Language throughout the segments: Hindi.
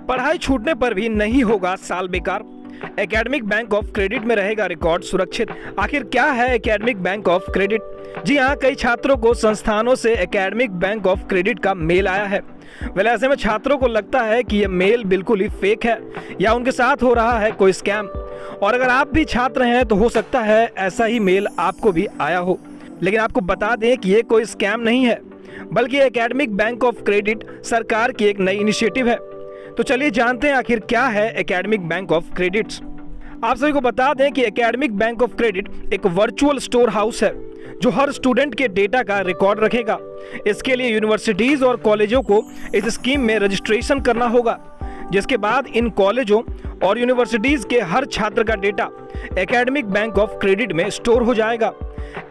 पढ़ाई छूटने पर भी नहीं होगा साल बेकार। एकेडमिक बैंक ऑफ क्रेडिट में रहेगा रिकॉर्ड सुरक्षित। आखिर क्या है एकेडमिक बैंक ऑफ क्रेडिट? जी हाँ, कई छात्रों को संस्थानों से एकेडमिक बैंक ऑफ क्रेडिट का मेल आया है। ऐसे में छात्रों को लगता है कि यह मेल बिल्कुल ही फेक है या उनके साथ हो रहा है कोई स्कैम। और अगर आप भी छात्र हैं तो हो सकता है ऐसा ही मेल आपको भी आया हो। लेकिन आपको बता दें कि ये कोई स्कैम नहीं है, बल्कि एकेडमिक बैंक ऑफ क्रेडिट सरकार की एक नई इनिशिएटिव है। तो चलिए जानते हैं आखिर क्या है एकेडमिक बैंक ऑफ क्रेडिट। आप सभी को बता दें कि एकेडमिक बैंक ऑफ क्रेडिट एक वर्चुअल स्टोर हाउस है जो हर स्टूडेंट के डेटा का रिकॉर्ड रखेगा। इसके लिए यूनिवर्सिटीज और कॉलेजों को इस स्कीम में रजिस्ट्रेशन करना होगा, जिसके बाद इन कॉलेजों और यूनिवर्सिटीज के हर छात्र का data academic bank of credit में स्टोर हो जाएगा।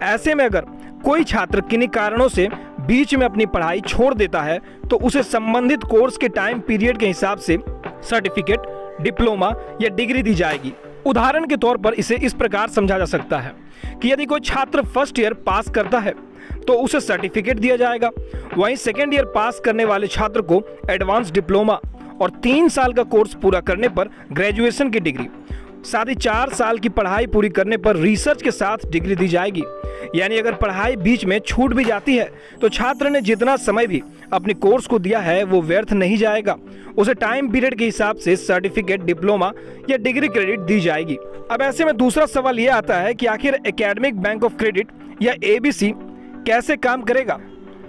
ऐसे में अगर कोई छात्र किन्हीं कारणों से बीच में अपनी पढ़ाई छोड़ देता है तो उसे संबंधित कोर्स के टाइम पीरियड के हिसाब से सर्टिफिकेट, डिप्लोमा या डिग्री दी जाएगी। उदाहरण के तौर पर इसे इस प्रकार समझा जा सकता है कि यदि कोई छात्र फर्स्ट ईयर पास करता है तो उसे सर्टिफिकेट दिया जाएगा। वहीं सेकेंड ईयर पास करने वाले छात्र को एडवांस डिप्लोमा और 3 साल का कोर्स पूरा करने पर ग्रेजुएशन की डिग्री, साथ ही 4 साल की पढ़ाई पूरी करने पर रिसर्च के साथ डिग्री दी जाएगी। यानी अगर पढ़ाई बीच में छूट भी जाती है तो छात्र ने जितना समय भी अपने कोर्स को दिया है वो व्यर्थ नहीं जाएगा। उसे टाइम पीरियड के हिसाब से सर्टिफिकेट, डिप्लोमा या डिग्री क्रेडिट दी जाएगी। अब ऐसे में दूसरा सवाल ये आता है कि आखिर एकेडमिक बैंक ऑफ क्रेडिट या एबीसी कैसे काम करेगा।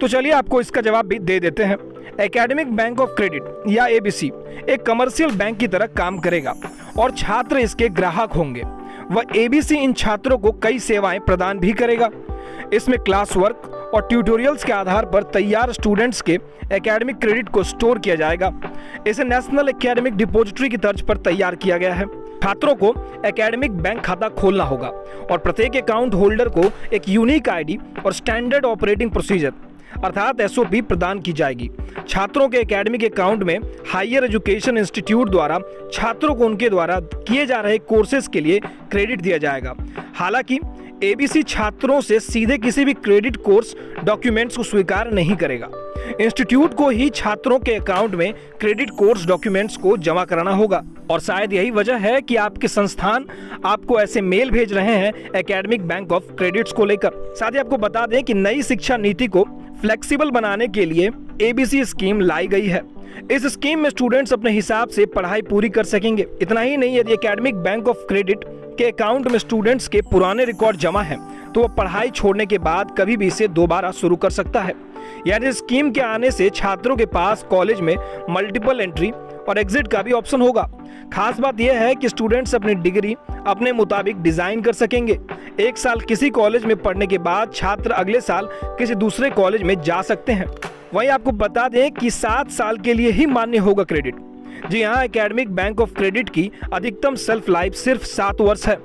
तो चलिए आपको इसका जवाब भी दे देते हैं। एकेडमिक बैंक ऑफ क्रेडिट या एबीसी एक कमर्शियल बैंक की तरह काम करेगा और छात्र इसके ग्राहक होंगे। वह एबीसी इन छात्रों को कई सेवाएं प्रदान भी करेगा। इसमें क्लास वर्क और ट्यूटोरियल्स के आधार पर तैयार स्टूडेंट्स के एकेडमिक क्रेडिट को स्टोर किया जाएगा। इसे नेशनल एकेडमिक डिपॉजिटरी की तर्ज पर तैयार किया गया है। छात्रों को एकेडमिक बैंक खाता खोलना होगा और प्रत्येक अकाउंट होल्डर को एक यूनिक आईडी और स्टैंडर्ड ऑपरेटिंग प्रोसीजर अर्थात एसओपी प्रदान की जाएगी। छात्रों के एकेडमिक अकाउंट में हायर एजुकेशन इंस्टीट्यूट द्वारा छात्रों को उनके द्वारा किए जा रहे कोर्सेज के लिए क्रेडिट दिया जाएगा। हालांकि एबीसी छात्रों से सीधे किसी भी क्रेडिट कोर्स डॉक्यूमेंट्स को स्वीकार नहीं करेगा। इंस्टीट्यूट को ही छात्रों के अकाउंट में क्रेडिट कोर्स डॉक्यूमेंट्स को जमा कराना होगा। और शायद यही वजह है कि आपके संस्थान आपको ऐसे मेल भेज रहे हैं एकेडमिक बैंक ऑफ क्रेडिट्स को लेकर। साथ ही आपको बता दें कि नई शिक्षा नीति को फ्लेक्सिबल बनाने के लिए एबीसी स्कीम लाई गई है। इस स्कीम में स्टूडेंट्स अपने हिसाब से पढ़ाई पूरी कर सकेंगे। इतना ही नहीं, यदि एकेडमिक बैंक ऑफ क्रेडिट के अकाउंट में स्टूडेंट्स के पुराने रिकॉर्ड जमा हैं तो वह पढ़ाई छोड़ने के बाद कभी भी इसे दोबारा शुरू कर सकता है। यानी स्कीम के आने से छात्रों के पास कॉलेज में मल्टीपल एंट्री और एग्जिट का भी ऑप्शन होगा। खास बात यह है कि स्टूडेंट्स अपनी डिग्री अपने मुताबिक डिजाइन कर सकेंगे। 1 साल किसी कॉलेज में पढ़ने के बाद छात्र अगले साल किसी दूसरे कॉलेज में जा सकते हैं। वहीं आपको बता दें कि 7 साल के लिए ही मान्य होगा क्रेडिट। जी हाँ, एकेडमिक बैंक ऑफ क्रेडिट की अधिकतम सेल्फ लाइफ सिर्फ 7 वर्ष है।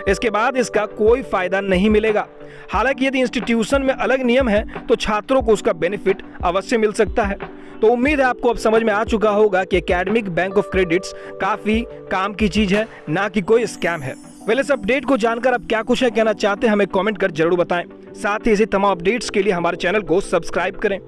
इसके बाद इसका कोई फायदा नहीं मिलेगा। हालांकि यदि इंस्टीट्यूशन में अलग नियम है तो छात्रों को उसका बेनिफिट अवश्य मिल सकता है। तो उम्मीद है आपको अब समझ में आ चुका होगा कि एकेडमिक बैंक ऑफ क्रेडिट्स काफी काम की चीज है, ना कि कोई स्कैम है। इस अपडेट को जानकर आप क्या कुछ है कहना चाहते हैं हमें कमेंट कर जरूर बताएं। साथ ही इसी तमाम अपडेट्स के लिए हमारे चैनल को सब्सक्राइब करें।